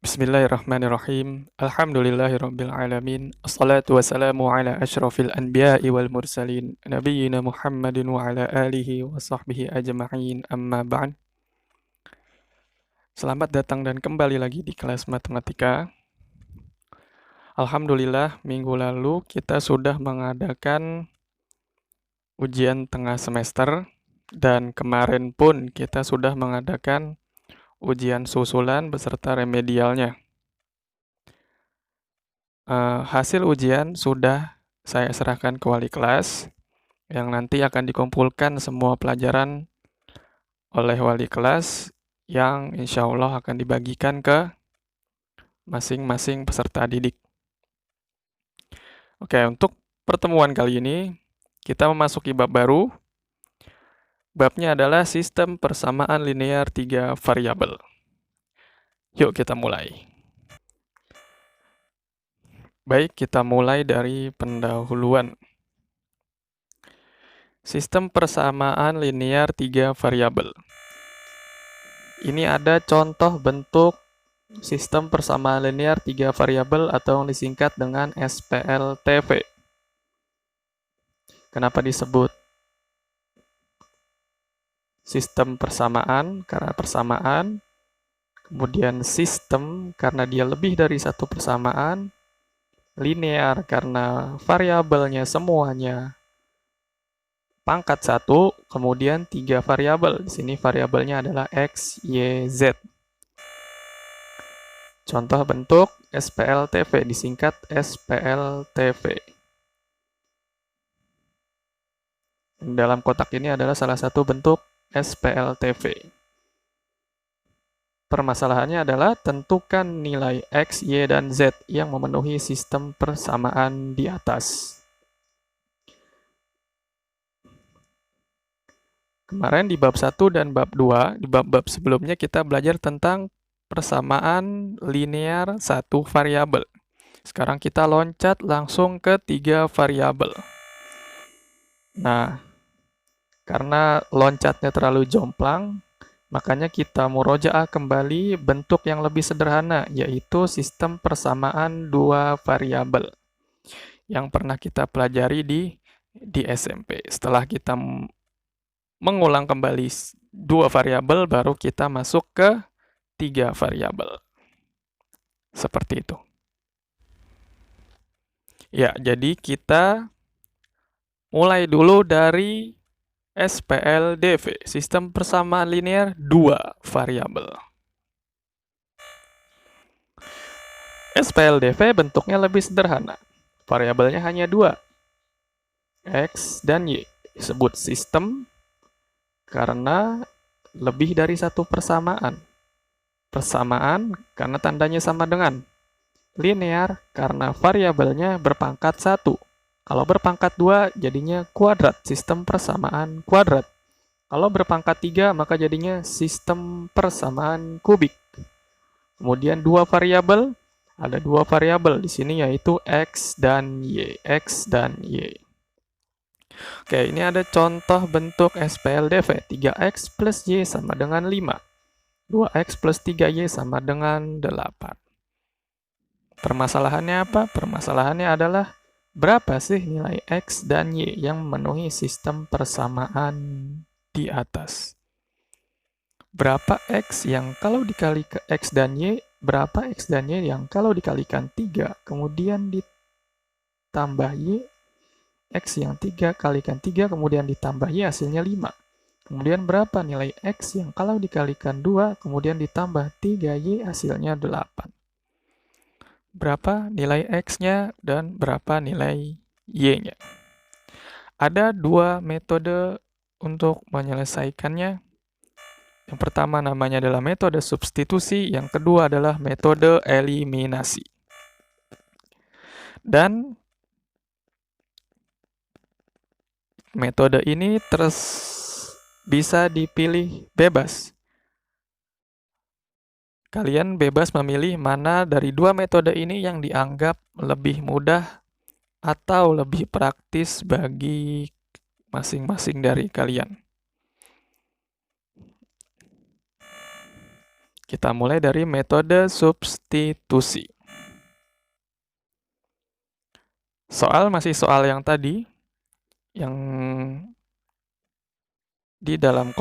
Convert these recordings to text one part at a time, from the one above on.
Bismillahirrahmanirrahim. Alhamdulillahirabbil alamin. Assalatu wassalamu ala asyrafil anbiya'i wal mursalin nabiyyina Muhammadin wa ala alihi wa sahbihi ajma'in. Amma ba'd. Selamat datang dan kembali lagi di kelas matematika. Alhamdulillah, minggu lalu kita sudah mengadakan ujian tengah semester dan kemarin pun kita sudah mengadakan ujian susulan beserta remedialnya. Hasil ujian sudah saya serahkan ke wali kelas yang nanti akan dikumpulkan semua pelajaran oleh wali kelas yang insya Allah akan dibagikan ke masing-masing peserta didik. Oke, untuk pertemuan kali ini kita memasuki bab baru. Babnya adalah sistem persamaan linear 3 variabel. Yuk kita mulai. Baik, kita mulai dari pendahuluan. Sistem persamaan linear 3 variabel. Ini ada contoh bentuk sistem persamaan linear 3 variabel atau yang disingkat dengan SPLTV. Kenapa disebut sistem persamaan? Karena persamaan. Kemudian sistem karena dia lebih dari satu persamaan. Linear karena variabelnya semuanya pangkat 1, kemudian 3 variabel. Di sini variabelnya adalah X, Y, Z. Contoh bentuk SPLTV disingkat SPLTV. Dalam kotak ini adalah salah satu bentuk SPLTV. Permasalahannya adalah tentukan nilai X, Y, dan Z yang memenuhi sistem persamaan di atas. Kemarin di bab 1 dan bab 2, di bab-bab sebelumnya kita belajar tentang persamaan linear 1 variabel. Sekarang kita loncat langsung ke 3 variabel. Nah, karena loncatnya terlalu jomplang, makanya kita murojaah kembali bentuk yang lebih sederhana, yaitu sistem persamaan 2 variabel yang pernah kita pelajari di SMP. Setelah kita mengulang kembali 2 variabel, baru kita masuk ke 3 variabel. Seperti itu. Ya, jadi kita mulai dulu dari SPLDV, sistem persamaan linear 2 variabel. SPLDV bentuknya lebih sederhana. Variabelnya hanya 2, X dan Y. Disebut sistem karena lebih dari satu persamaan. Persamaan karena tandanya sama dengan. Linear karena variabelnya berpangkat 1. Kalau berpangkat 2 jadinya kuadrat, sistem persamaan kuadrat. Kalau berpangkat 3 maka jadinya sistem persamaan kubik. Kemudian 2 variabel, ada 2 variabel di sini yaitu X dan Y. X dan Y. Oke, ini ada contoh bentuk SPLDV. 3X plus Y sama dengan 5. 2X plus 3Y sama dengan 8. Permasalahannya apa? Permasalahannya adalah berapa sih nilai X dan Y yang memenuhi sistem persamaan di atas? Berapa X yang kalau dikali ke X dan Y, berapa X dan Y yang kalau dikalikan 3, kemudian ditambah Y, X yang 3 kalikan 3, kemudian ditambah Y, hasilnya 5. Kemudian berapa nilai X yang kalau dikalikan 2, kemudian ditambah 3Y, hasilnya 8. Berapa nilai X-nya dan berapa nilai Y-nya. Ada 2 metode untuk menyelesaikannya. Yang pertama namanya adalah metode substitusi, yang kedua adalah metode eliminasi. Dan metode ini terus bisa dipilih bebas. Kalian bebas memilih mana dari 2 metode ini yang dianggap lebih mudah atau lebih praktis bagi masing-masing dari kalian. Kita mulai dari metode substitusi. Masih soal yang tadi, yang di dalam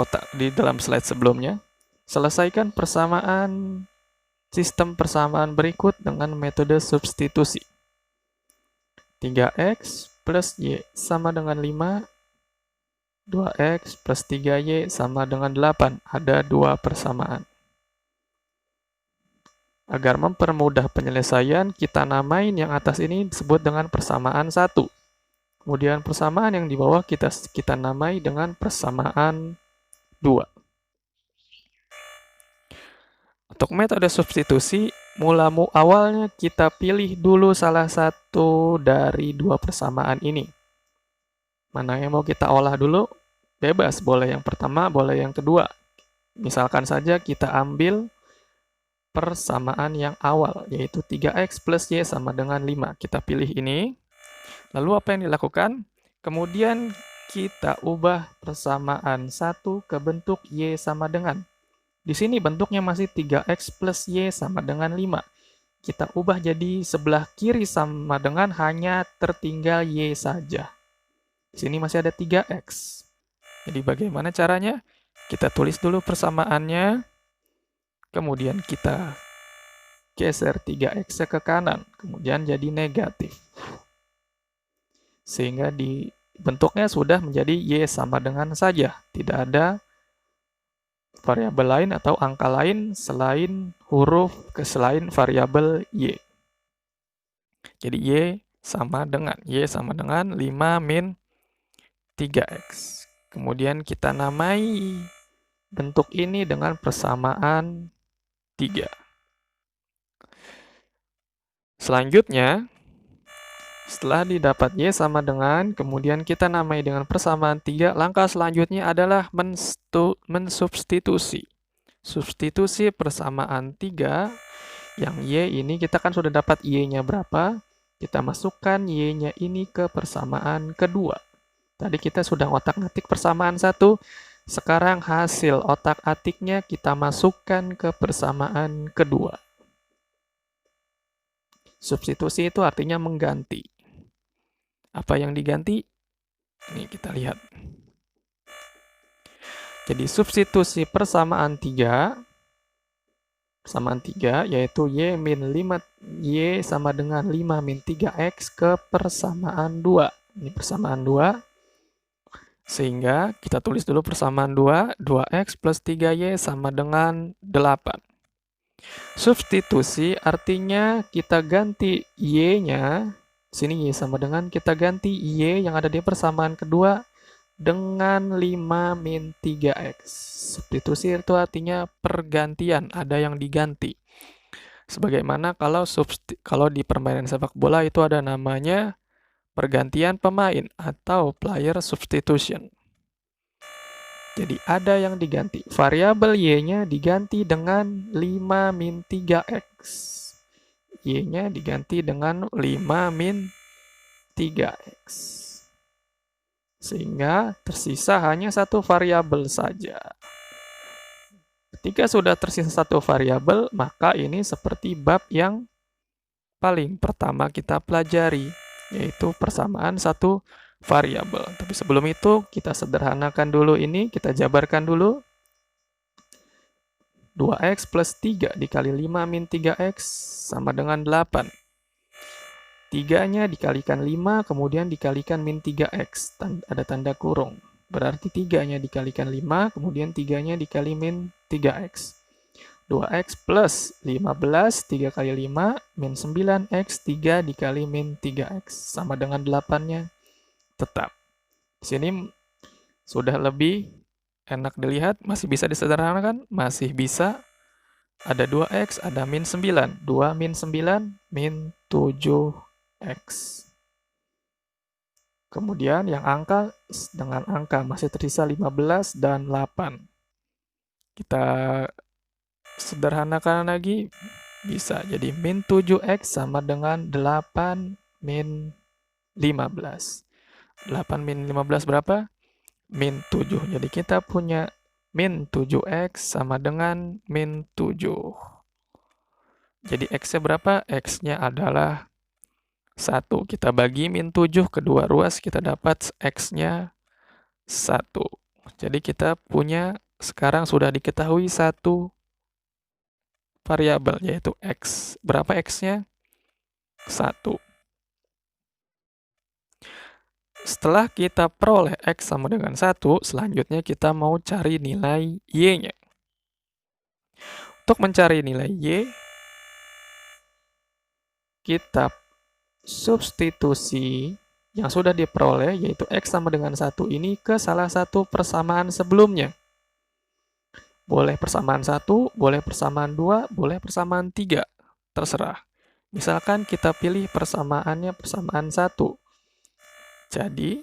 slide sebelumnya. Selesaikan sistem persamaan berikut dengan metode substitusi. 3x plus y sama dengan 5, 2x plus 3y sama dengan 8. Ada dua persamaan. Agar mempermudah penyelesaian, kita namain yang atas ini disebut dengan persamaan 1. Kemudian persamaan yang di bawah kita namai dengan persamaan 2. Untuk metode substitusi, awalnya kita pilih dulu salah satu dari dua persamaan ini. Mana yang mau kita olah dulu? Bebas, boleh yang pertama, boleh yang kedua. Misalkan saja kita ambil persamaan yang awal, yaitu 3x plus y sama dengan 5. Kita pilih ini. Lalu apa yang dilakukan? Kemudian kita ubah persamaan 1 ke bentuk y sama dengan. Di sini bentuknya masih 3x plus y sama dengan 5. Kita ubah jadi sebelah kiri sama dengan hanya tertinggal y saja. Di sini masih ada 3x. Jadi bagaimana caranya? Kita tulis dulu persamaannya. Kemudian kita geser 3x ke kanan, kemudian jadi negatif. Sehingga bentuknya sudah menjadi y sama dengan saja. Tidak ada variabel lain atau angka lain selain variabel y. Jadi y sama dengan 5 min 3x. Kemudian kita namai bentuk ini dengan persamaan 3. Selanjutnya, setelah didapat y sama dengan, kemudian kita namai dengan persamaan 3, langkah selanjutnya adalah mensubstitusi. Substitusi persamaan 3, yang y ini kita kan sudah dapat y-nya berapa, kita masukkan y-nya ini ke persamaan kedua. Tadi kita sudah otak-atik persamaan 1, sekarang hasil otak-atiknya kita masukkan ke persamaan kedua. Substitusi itu artinya mengganti. Apa yang diganti? Ini kita lihat. Jadi substitusi persamaan 3 yaitu y sama dengan 5 min 3x ke persamaan 2. Ini persamaan 2. Sehingga kita tulis dulu persamaan 2, 2x plus 3y sama dengan 8. Substitusi artinya kita ganti y-nya, sini y sama dengan, kita ganti y yang ada di persamaan kedua dengan 5 min 3x. Substitusi itu artinya pergantian, ada yang diganti. Sebagaimana kalau di permainan sepak bola itu ada namanya pergantian pemain atau player substitution. Jadi ada yang diganti. Variabel y-nya diganti dengan 5 min 3x. Y-nya diganti dengan 5 min 3x. Sehingga tersisa hanya satu variabel saja. Ketika sudah tersisa satu variabel, maka ini seperti bab yang paling pertama kita pelajari, yaitu persamaan satu variabel. Tapi sebelum itu, kita sederhanakan dulu ini, kita jabarkan dulu. 2x plus 3 dikali 5 min 3x sama dengan 8. 3-nya dikalikan 5, kemudian dikalikan min 3x. Ada tanda kurung. Berarti 3-nya dikalikan 5, kemudian 3-nya dikali min 3x. 2x plus 15, 3 kali 5, min 9x, 3 dikali min 3x. Sama dengan 8-nya. Tetap. Di sini sudah lebih enak dilihat, masih bisa disederhanakan, masih bisa. Ada 2x, ada min 9. 2 min 9, min 7x. Kemudian yang angka dengan angka masih tersisa 15 dan 8. Kita sederhanakan lagi, bisa jadi min 7x sama dengan 8 min 15. 8 min 15 berapa? Min 7. Jadi kita punya min 7x sama dengan min 7. Jadi x-nya berapa? X-nya adalah 1. Kita bagi min 7 kedua ruas, kita dapat x-nya 1. Jadi kita punya, sekarang sudah diketahui satu variabel, yaitu x. Berapa x-nya? 1. Setelah kita peroleh x sama dengan 1, selanjutnya kita mau cari nilai y-nya. Untuk mencari nilai y, kita substitusi yang sudah diperoleh, yaitu x sama dengan 1 ini ke salah satu persamaan sebelumnya. Boleh persamaan 1, boleh persamaan 2, boleh persamaan 3. Terserah. Misalkan kita pilih persamaannya persamaan 1. Jadi,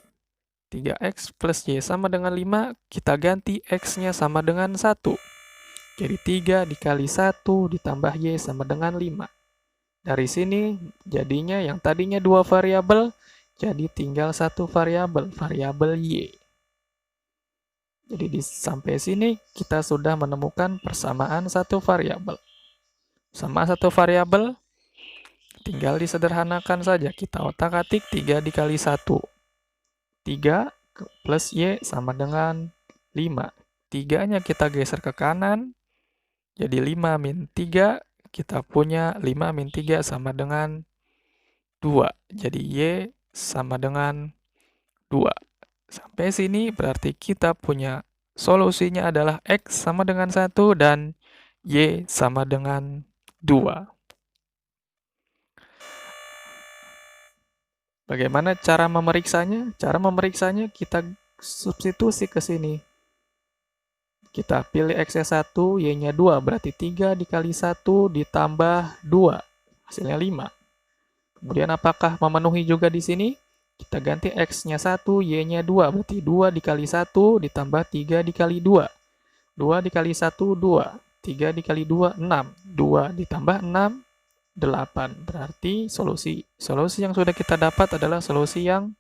3x plus y sama dengan 5, kita ganti x-nya sama dengan 1. Jadi 3 dikali 1 ditambah y sama dengan 5. Dari sini, jadinya yang tadinya 2 variabel, jadi tinggal 1 variabel, variabel y. Jadi sampai sini, kita sudah menemukan persamaan 1 variabel. Sama 1 variabel, tinggal disederhanakan saja. Kita otak-atik 3 dikali 1. 3 plus y sama dengan 5. 3-nya kita geser ke kanan, jadi 5 min 3, kita punya 5 min 3 sama dengan 2. Jadi y sama dengan 2. Sampai sini berarti kita punya solusinya adalah x sama dengan 1 dan y sama dengan 2. Bagaimana cara memeriksanya? Cara memeriksanya kita substitusi ke sini. Kita pilih x-nya 1, y-nya 2, berarti 3 dikali 1 ditambah 2, hasilnya 5. Kemudian apakah memenuhi juga di sini? Kita ganti x-nya 1, y-nya 2, berarti 2 dikali 1 ditambah 3 dikali 2. 2 dikali 1, 2. 3 dikali 2, 6. 2 ditambah 6, 8. Berarti solusi yang sudah kita dapat adalah solusi yang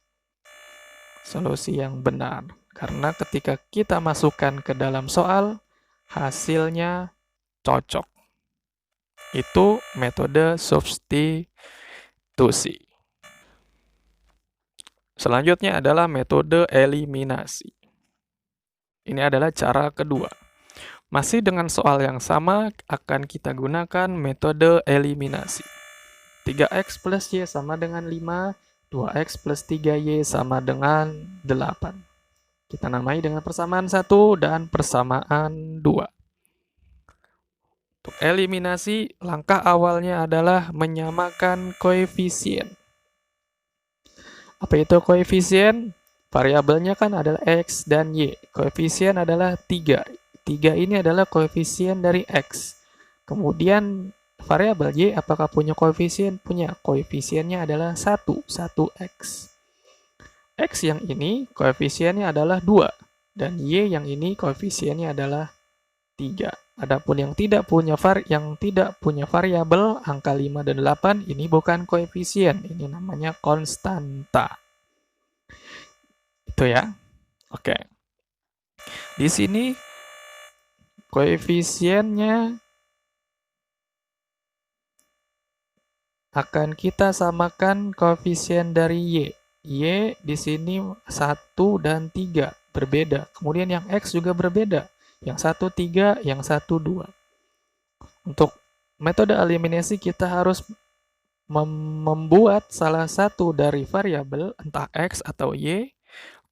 benar. Karena ketika kita masukkan ke dalam soal, hasilnya cocok. Itu metode substitusi. Selanjutnya adalah metode eliminasi. Ini adalah cara kedua. Masih dengan soal yang sama, akan kita gunakan metode eliminasi. 3x plus y sama dengan 5, 2x plus 3y sama dengan 8. Kita namai dengan persamaan 1 dan persamaan 2. Untuk eliminasi, langkah awalnya adalah menyamakan koefisien. Apa itu koefisien? Variabelnya kan adalah x dan y. Koefisien adalah 3. 3 ini adalah koefisien dari x. Kemudian variabel y apakah punya koefisien? Punya. Koefisiennya adalah 1, 1x. X yang ini koefisiennya adalah 2. Dan y yang ini koefisiennya adalah 3. Adapun yang tidak punya variabel, angka 5 dan 8, ini bukan koefisien. Ini namanya konstanta. Itu ya. Oke. Di sini koefisiennya akan kita samakan koefisien dari y. Y di sini 1 dan 3 berbeda. Kemudian yang x juga berbeda. Yang 1 3, yang 1 2. Untuk metode eliminasi kita harus membuat salah satu dari variabel entah x atau y,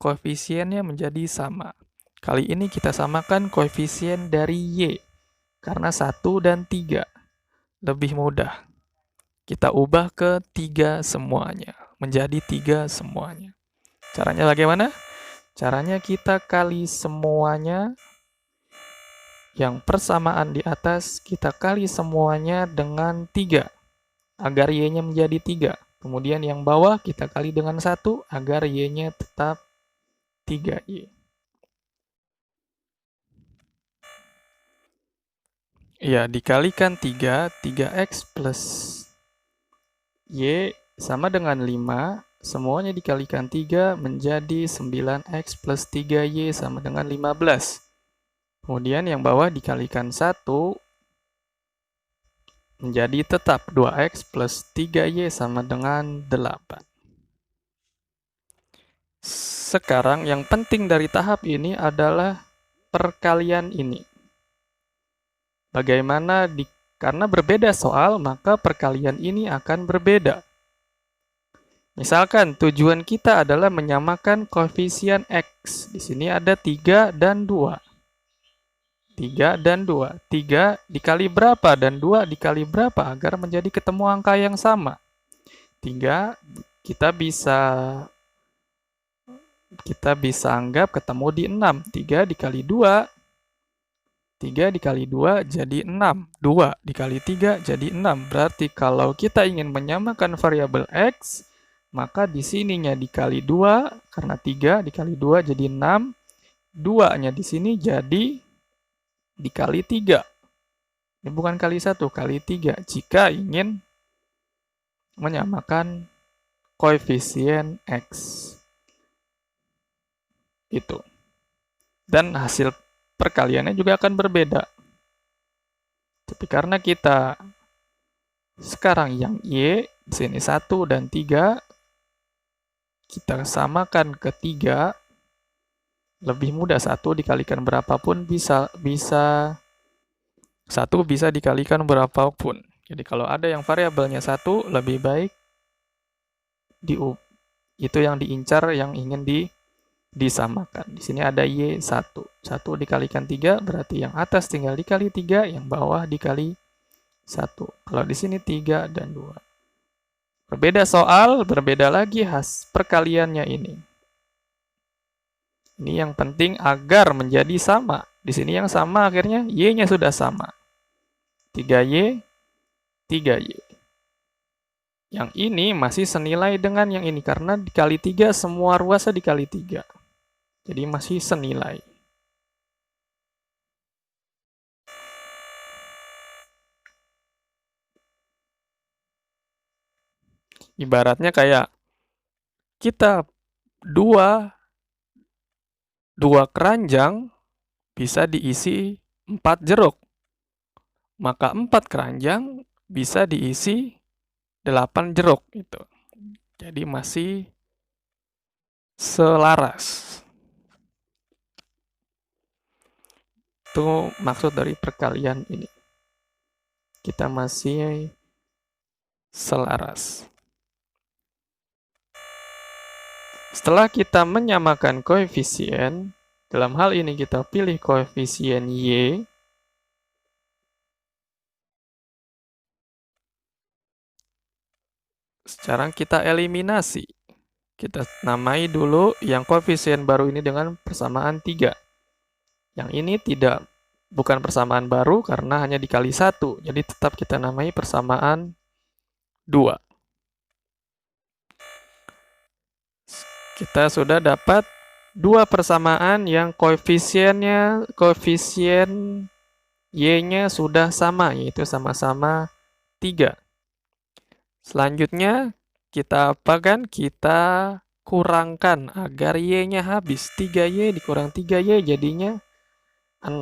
koefisiennya menjadi sama. Kali ini kita samakan koefisien dari y, karena 1 dan 3. Lebih mudah. Kita ubah ke 3 semuanya, menjadi 3 semuanya. Caranya bagaimana? Caranya kita kali semuanya, yang persamaan di atas kita kali semuanya dengan 3, agar y-nya menjadi 3. Kemudian yang bawah kita kali dengan 1, agar y-nya tetap 3y. Ya, dikalikan 3, 3x plus y sama dengan 5, semuanya dikalikan 3 menjadi 9x plus 3y sama dengan 15. Kemudian yang bawah dikalikan 1 menjadi tetap 2x plus 3y sama dengan 8. Sekarang yang penting dari tahap ini adalah perkalian ini. Bagaimana karena berbeda soal, maka perkalian ini akan berbeda. Misalkan tujuan kita adalah menyamakan koefisien x. Di sini ada 3 dan 2. 3 dan 2. 3 dikali berapa dan 2 dikali berapa agar menjadi ketemu angka yang sama. 3 kita bisa anggap ketemu di 6. 3 dikali 2. 3 dikali 2 jadi 6. 2 dikali 3 jadi 6. Berarti kalau kita ingin menyamakan variabel x, maka di sininya dikali 2, karena 3 dikali 2 jadi 6. 2-nya di sini jadi dikali 3. Ini bukan kali 1, kali 3. Jika ingin menyamakan koefisien x. Itu. Dan hasil perkaliannya juga akan berbeda. Tapi karena kita sekarang yang y, di sini 1 dan 3, kita samakan ke 3, lebih mudah 1 dikalikan berapapun bisa 1 bisa dikalikan berapapun. Jadi kalau ada yang variabelnya 1, lebih baik itu yang diincar, yang ingin disamakan. Di sini ada y 1. 1 dikalikan 3 berarti yang atas tinggal dikali 3, yang bawah dikali 1. Kalau di sini 3 dan 2. Berbeda soal, berbeda lagi perkaliannya ini. Ini yang penting agar menjadi sama. Di sini yang sama akhirnya y-nya sudah sama. 3y, 3y. Yang ini masih senilai dengan yang ini karena dikali 3 semua ruasnya dikali 3. Jadi masih senilai. Ibaratnya kayak kita dua keranjang bisa diisi 4 jeruk. Maka 4 keranjang bisa diisi 8 jeruk gitu. Jadi masih selaras. Itu maksud dari perkalian ini. Kita masih selaras. Setelah kita menyamakan koefisien, dalam hal ini kita pilih koefisien y. Sekarang kita eliminasi. Kita namai dulu yang koefisien baru ini dengan persamaan 3. Yang ini bukan persamaan baru karena hanya dikali 1. Jadi tetap kita namai persamaan 2. Kita sudah dapat 2 persamaan yang koefisien y-nya sudah sama, yaitu sama-sama 3. Selanjutnya kita apakan? Kita kurangkan agar y-nya habis. 3y dikurang 3y jadinya 0.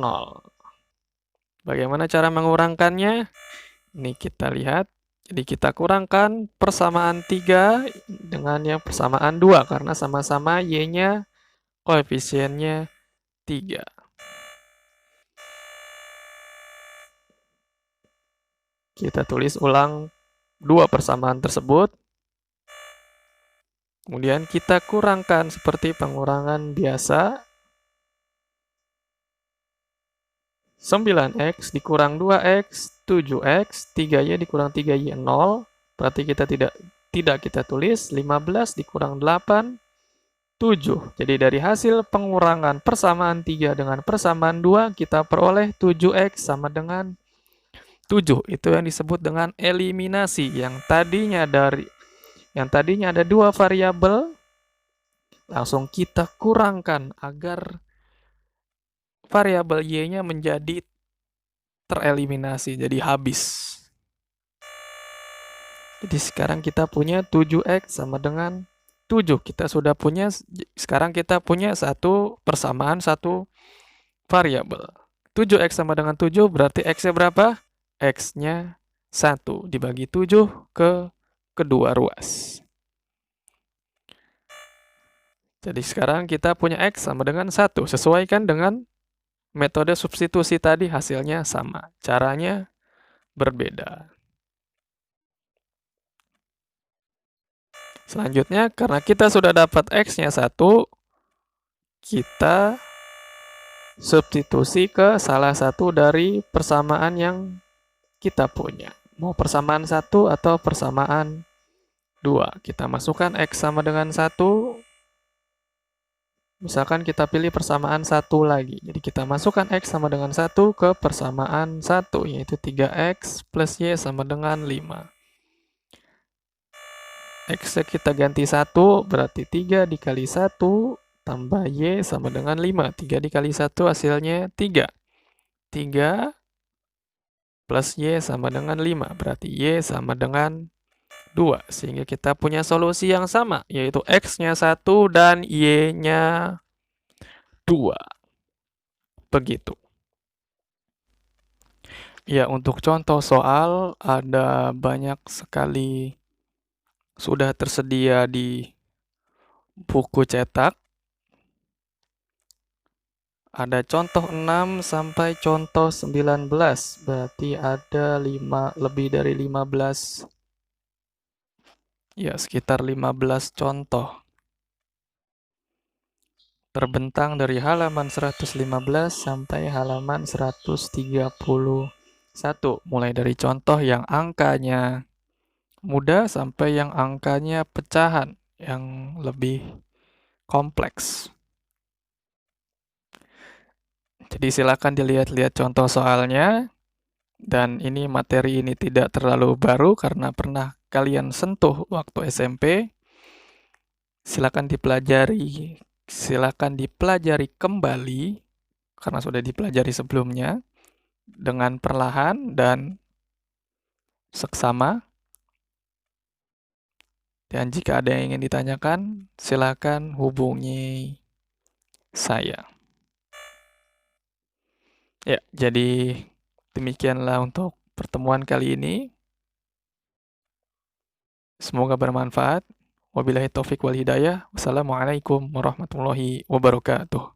Bagaimana cara mengurangkannya? Ini kita lihat. Jadi kita kurangkan persamaan 3 dengan yang persamaan 2 karena sama-sama y-nya koefisiennya 3. Kita tulis ulang 2 persamaan tersebut. Kemudian kita kurangkan seperti pengurangan biasa. 9x dikurang 2x, 7x, 3y dikurang 3y, 0. Berarti kita tidak kita tulis 15 dikurang 8, 7. Jadi dari hasil pengurangan persamaan 3 dengan persamaan 2, kita peroleh 7x sama dengan 7. Itu yang disebut dengan eliminasi. Yang tadinya ada 2 variabel, langsung kita kurangkan agar variabel y-nya menjadi tereliminasi, jadi habis. Jadi sekarang kita punya 7x sama dengan 7. Sekarang kita punya satu persamaan satu variabel. 7X sama dengan 7 berarti X-nya berapa? X-nya 1 dibagi 7 ke kedua ruas. Jadi sekarang kita punya X sama dengan 1. Sesuaikan dengan metode substitusi tadi, hasilnya sama. Caranya berbeda. Selanjutnya, karena kita sudah dapat X-nya 1, kita substitusi ke salah satu dari persamaan yang kita punya. Mau persamaan 1 atau persamaan 2. Kita masukkan X sama dengan 1. Misalkan kita pilih persamaan 1 lagi. Jadi kita masukkan X sama dengan 1 ke persamaan 1, yaitu 3X plus Y sama dengan 5. X-nya kita ganti 1, berarti 3 dikali 1 tambah Y sama dengan 5. 3 dikali 1 hasilnya 3. 3 plus Y sama dengan 5, berarti Y sama dengan 2. Sehingga kita punya solusi yang sama, yaitu X-nya 1 dan Y-nya 2. Begitu. Ya, untuk contoh soal ada banyak sekali sudah tersedia di buku cetak. Ada contoh 6 sampai contoh 19, berarti ada lebih dari 15, ya sekitar 15 contoh. Terbentang dari halaman 115 sampai halaman 131, mulai dari contoh yang angkanya mudah sampai yang angkanya pecahan yang lebih kompleks. Jadi silakan dilihat-lihat contoh soalnya, dan ini materi ini tidak terlalu baru karena pernah kalian sentuh waktu SMP. Silakan dipelajari kembali karena sudah dipelajari sebelumnya dengan perlahan dan seksama. Dan jika ada yang ingin ditanyakan, silakan hubungi saya. Ya, jadi demikianlah untuk pertemuan kali ini. Semoga bermanfaat. Wabillahi taufik wal hidayah. Wassalamualaikum warahmatullahi wabarakatuh.